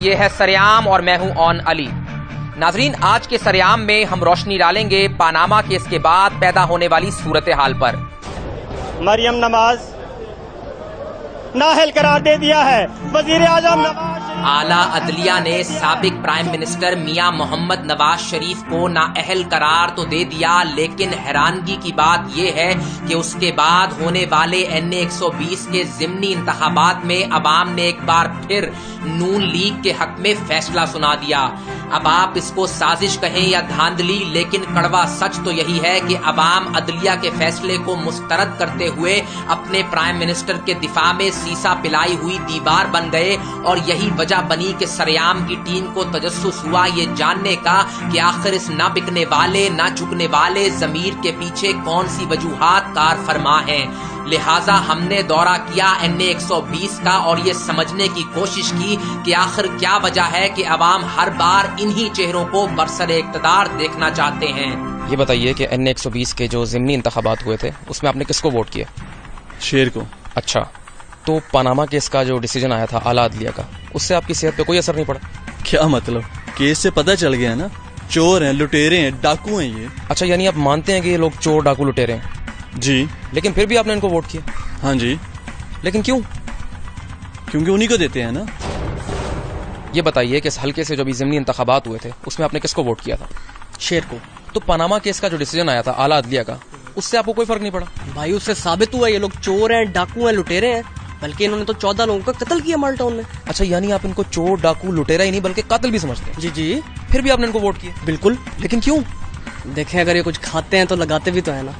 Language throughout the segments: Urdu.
یہ ہے سریام اور میں ہوں اون علی۔ ناظرین، آج کے سریام میں ہم روشنی ڈالیں گے پاناما کیس کے بعد پیدا ہونے والی صورتحال پر۔ مریم نواز نااہل قرار دے دیا ہے وزیر اعظم نواز شریف۔ اعلیٰ عدلیہ نے سابق پرائم منسٹر میاں محمد نواز شریف کو نااہل قرار تو دے دیا، لیکن حیرانگی کی بات یہ ہے کہ اس کے بعد ہونے والے NA 120 کے ضمنی انتخابات میں عوام نے ایک بار پھر نون لیگ کے حق میں فیصلہ سنا دیا۔ اب آپ اس کو سازش کہیں یا دھاندلی، لیکن کڑوا سچ تو یہی ہے کہ عوام عدلیہ کے فیصلے کو مسترد کرتے ہوئے اپنے پرائم منسٹر کے دفاع میں سیسا پلائی ہوئی دیوار بن گئے، اور یہی وجہ بنی کہ سریام کی ٹیم کو تجسس ہوا یہ جاننے کا کہ آخر اس نہ بکنے والے نہ جھکنے والے ضمیر کے پیچھے کون سی وجوہات کار فرما ہیں۔ لہٰذا ہم نے دورہ کیا NA 120 کا اور یہ سمجھنے کی کوشش کی کہ آخر کیا وجہ ہے کہ عوام ہر بار انہی چہروں کو برسر اقتدار دیکھنا چاہتے ہیں۔ یہ بتائیے کہ NA 120 کے جو ضمنی انتخابات ہوئے تھے اس میں آپ نے کس کو ووٹ کیا؟ شیر کو۔ اچھا، تو پاناما کیس کا جو ڈیسیجن آیا تھا اعلیٰ عدلیہ کا، اس سے آپ کی صحت پہ کوئی اثر نہیں پڑا؟ کیا مطلب؟ کیس سے پتہ چل گیا نا، چور ہیں، لٹیرے ہیں، ڈاکو ہیں یہ۔ اچھا، یعنی آپ مانتے ہیں کہ یہ لوگ چور ڈاکو لٹیرے ہیں؟ جی۔ لیکن پھر بھی آپ نے ان کو ووٹ کیا؟ ہاں جی۔ لیکن کیوں؟ کیونکہ انہی کو دیتے ہیں نا۔ یہ بتائیے کہ اس حلقے سے جو بھی ضمنی انتخابات ہوئے تھے اس میں آپ نے کس کو ووٹ کیا تھا؟ شیر کو۔ تو پاناما کیس کا جو ڈیسیجن آیا تھا اعلیٰ عدلیہ کا، اس سے آپ کو کوئی فرق نہیں پڑا؟ بھائی اس سے ثابت ہوا یہ لوگ چور ہیں، ڈاکو ہیں، لٹیرے ہیں، بلکہ انہوں نے تو 14 لوگوں کا قتل کیا مال ٹاؤن میں۔ اچھا، یعنی آپ ان کو چور ڈاکو لٹیرا ہی نہیں بلکہ قاتل بھی سمجھتے ہیں؟ جی جی۔ پھر بھی آپ نے ان کو ووٹ کیا؟ بالکل۔ لیکن کیوں؟ دیکھیں، اگر یہ کچھ کھاتے ہیں تو لگاتے بھی تو ہے نا۔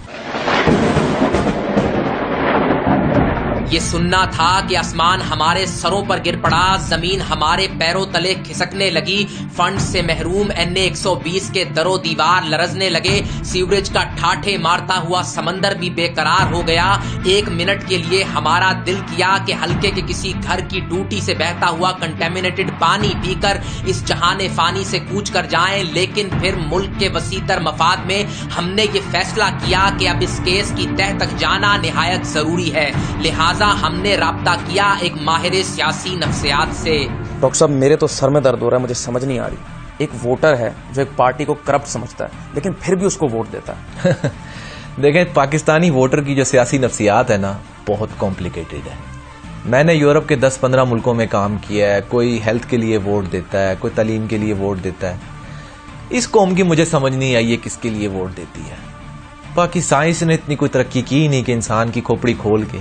یہ سننا تھا کہ آسمان ہمارے سروں پر گر پڑا، زمین ہمارے پیروں تلے کھسکنے لگی، فنڈ سے محروم NA 120 کے در و دیوار لرزنے لگے، سیوریج کا ٹھاٹھے مارتا ہوا سمندر بھی بے قرار ہو گیا۔ ایک منٹ کے لیے ہمارا دل کیا کہ حلقے کے کسی گھر کی ٹوٹی سے بہتا ہوا کنٹامینیٹڈ پانی پی کر اس جہان فانی سے کوچ کر جائیں، لیکن پھر ملک کے وسیع تر مفاد میں ہم نے یہ فیصلہ کیا کہ اب اس کیس کی تہ تک جانا نہایت ضروری ہے۔ لہٰذا ہم نے رابطہ کیا ایک ماہر سیاسی نفسیات سے۔ ڈاکٹر صاحب، میرے تو سر میں درد ہو رہا ہے، مجھے سمجھ نہیں آ رہی۔ ایک ووٹر ہے جو ایک پارٹی کو کرپٹ سمجھتا ہے لیکن پھر بھی اس کو ووٹ دیتا ہے۔ دیکھیں، پاکستانی ووٹر کی جو سیاسی نفسیات ہے نا، بہت کمپلیکیٹڈ ہے۔ میں نے یورپ کے 10-15 ملکوں میں کام کیا ہے، کوئی ہیلتھ کے لیے ووٹ دیتا ہے، کوئی تعلیم کے لیے ووٹ دیتا ہے۔ اس قوم کی مجھے سمجھ نہیں آئی ہے کس کے لیے ووٹ دیتی ہے۔ باقی سائنس نے اتنی کوئی ترقی کی نہیں کہ انسان کی کھوپڑی کھول کے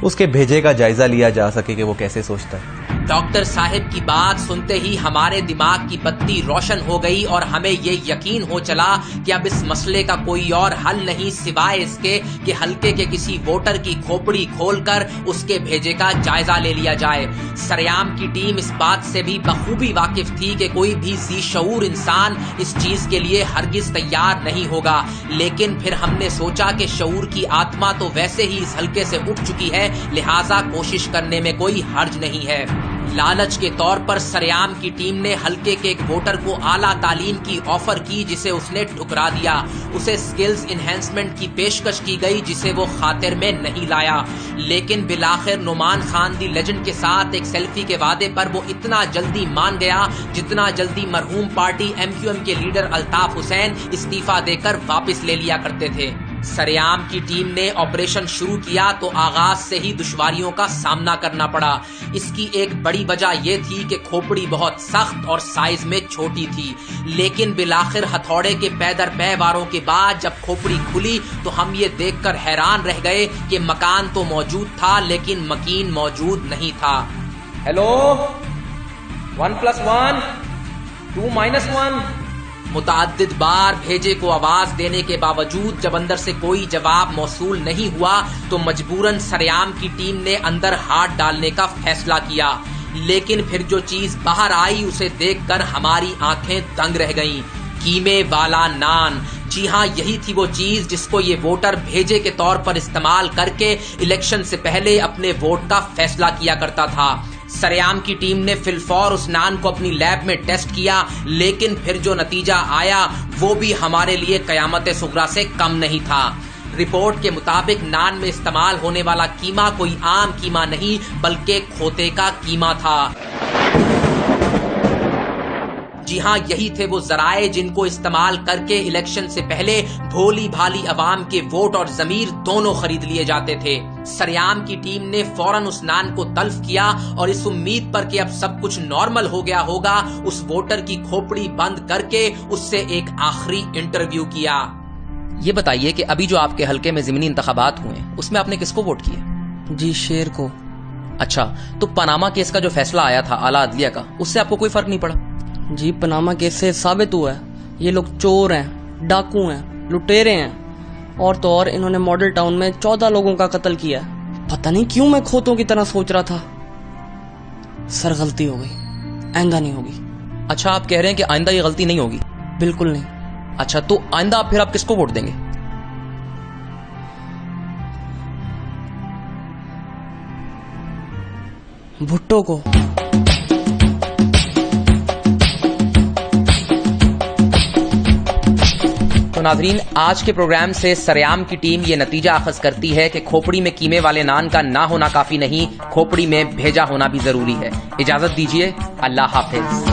اس کے بھیجے کا جائزہ لیا جا سکے کہ وہ کیسے سوچتا ہے۔ ڈاکٹر صاحب کی بات سنتے ہی ہمارے دماغ کی بتی روشن ہو گئی اور ہمیں یہ یقین ہو چلا کہ اب اس مسئلے کا کوئی اور حل نہیں سوائے اس کے کہ حلقے کے کسی ووٹر کی کھوپڑی کھول کر اس کے بھیجے کا جائزہ لے لیا جائے۔ سریام کی ٹیم اس بات سے بھی بخوبی واقف تھی کہ کوئی بھی ذی شعور انسان اس چیز کے لیے ہرگز تیار نہیں ہوگا، لیکن پھر ہم نے سوچا کہ شعور کی آتما تو ویسے ہی اس حلقے سے اٹھ چکی ہے، لہٰذا کوشش کرنے میں کوئی حرج نہیں ہے۔ لالچ کے طور پر سریام کی ٹیم نے حلقے کے ایک ووٹر کو اعلیٰ تعلیم کی آفر کی جسے اس نے ٹھکرا دیا، اسے سکلز انہینسمنٹ کی پیشکش کی گئی جسے وہ خاطر میں نہیں لایا، لیکن بالآخر نعمان خان دی لیجنڈ کے ساتھ ایک سیلفی کے وعدے پر وہ اتنا جلدی مان گیا جتنا جلدی مرحوم پارٹی MQM کے لیڈر الطاف حسین استعفیٰ دے کر واپس لے لیا کرتے تھے۔ سریام کی ٹیم نے آپریشن شروع کیا تو آغاز سے ہی دشواریوں کا سامنا کرنا پڑا۔ اس کی ایک بڑی وجہ یہ تھی کہ کھوپڑی بہت سخت اور سائز میں چھوٹی تھی، لیکن بالآخر ہتھوڑے کے پے در پے واروں کے بعد جب کھوپڑی کھلی تو ہم یہ دیکھ کر حیران رہ گئے کہ مکان تو موجود تھا لیکن مکین موجود نہیں تھا۔ ہیلو، 1+1 2-1۔ متعدد بار بھیجے کو آواز دینے کے باوجود جب اندر سے کوئی جواب موصول نہیں ہوا تو مجبوراً سریام کی ٹیم نے اندر ہاتھ ڈالنے کا فیصلہ کیا، لیکن پھر جو چیز باہر آئی اسے دیکھ کر ہماری آنکھیں دنگ رہ گئیں۔ قیمے والا نان، جی ہاں، یہی تھی وہ چیز جس کو یہ ووٹر بھیجے کے طور پر استعمال کر کے الیکشن سے پہلے اپنے ووٹ کا فیصلہ کیا کرتا تھا۔ سریام کی ٹیم نے فی الفور اس نان کو اپنی لیب میں ٹیسٹ کیا، لیکن پھر جو نتیجہ آیا وہ بھی ہمارے لیے قیامت صغریٰ سے کم نہیں تھا۔ رپورٹ کے مطابق نان میں استعمال ہونے والا قیمہ کوئی عام قیمہ نہیں بلکہ کھوتے کا قیمہ تھا۔ جی ہاں، یہی تھے وہ ذرائع جن کو استعمال کر کے الیکشن سے پہلے بھولی بھالی عوام کے ووٹ اور ضمیر دونوں خرید لیے جاتے تھے۔ سریام کی ٹیم نے فوراً اس نان کو تلف کیا اور اس امید پر کہ اب سب کچھ نارمل ہو گیا ہوگا، اس ووٹر کی کھوپڑی بند کر کے اس سے ایک آخری انٹرویو کیا۔ یہ بتائیے کہ ابھی جو آپ کے حلقے میں ضمنی انتخابات ہوئے ہیں اس میں آپ نے کس کو ووٹ کیا؟ جی شیر کو۔ اچھا، تو پاناما کیس کا جو فیصلہ آیا تھا اعلیٰ عدلیہ کا، اس سے آپ کو کوئی فرق نہیں پڑا؟ جی پاناما کیس سے ثابت ہوا ہے یہ لوگ چور ہیں، ڈاکو ہیں، لٹیرے ہیں، اور تو اور انہوں نے ماڈل ٹاؤن میں 14 لوگوں کا قتل کیا ہے۔ پتہ نہیں کیوں میں کھوتوں کی طرح سوچ رہا تھا۔ سر غلطی ہو گئی، آئندہ نہیں ہوگی۔ اچھا، آپ کہہ رہے ہیں کہ آئندہ یہ غلطی نہیں ہوگی؟ بالکل نہیں۔ اچھا، تو آئندہ پھر آپ کس کو ووٹ دیں گے؟ بھٹو کو۔ تو ناظرین، آج کے پروگرام سے سریام کی ٹیم یہ نتیجہ اخذ کرتی ہے کہ کھوپڑی میں قیمے والے نان کا نہ ہونا کافی نہیں، کھوپڑی میں بھیجا ہونا بھی ضروری ہے۔ اجازت دیجیے، اللہ حافظ۔